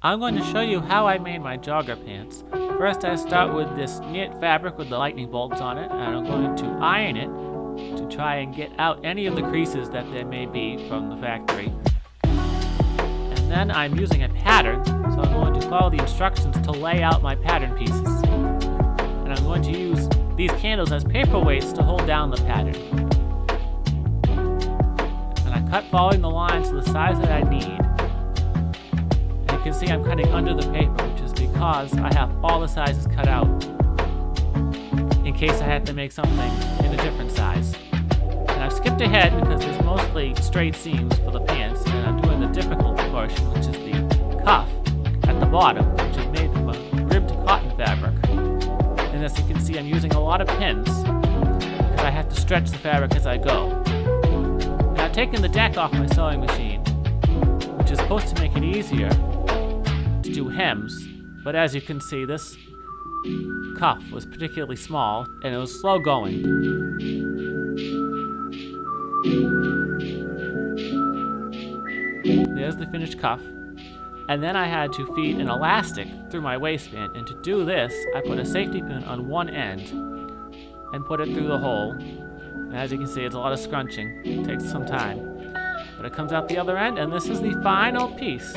I'm going to show you how I made my jogger pants. First I start with this knit fabric with the lightning bolts on it, and I'm going to iron it to try and get out any of the creases that there may be from the factory. And then I'm using a pattern, so I'm going to follow the instructions to lay out my pattern pieces. And I'm going to use these candles as paperweights to hold down the pattern. And I cut following the lines to the size that I need. You can see I'm cutting under the paper, which is because I have all the sizes cut out in case I had to make something in a different size. And I've skipped ahead because there's mostly straight seams for the pants, and I'm doing the difficult portion, which is the cuff at the bottom, which is made from a ribbed cotton fabric. And as you can see, I'm using a lot of pins because I have to stretch the fabric as I go. Now I've taken the deck off my sewing machine, which is supposed to make it easier to do hems, but as you can see, this cuff was particularly small and it was slow going. There's the finished cuff, and then I had to feed an elastic through my waistband, and to do this I put a safety pin on one end and put it through the hole. And as you can see, it's a lot of scrunching. It takes some time, but it comes out the other end, and this is the final piece.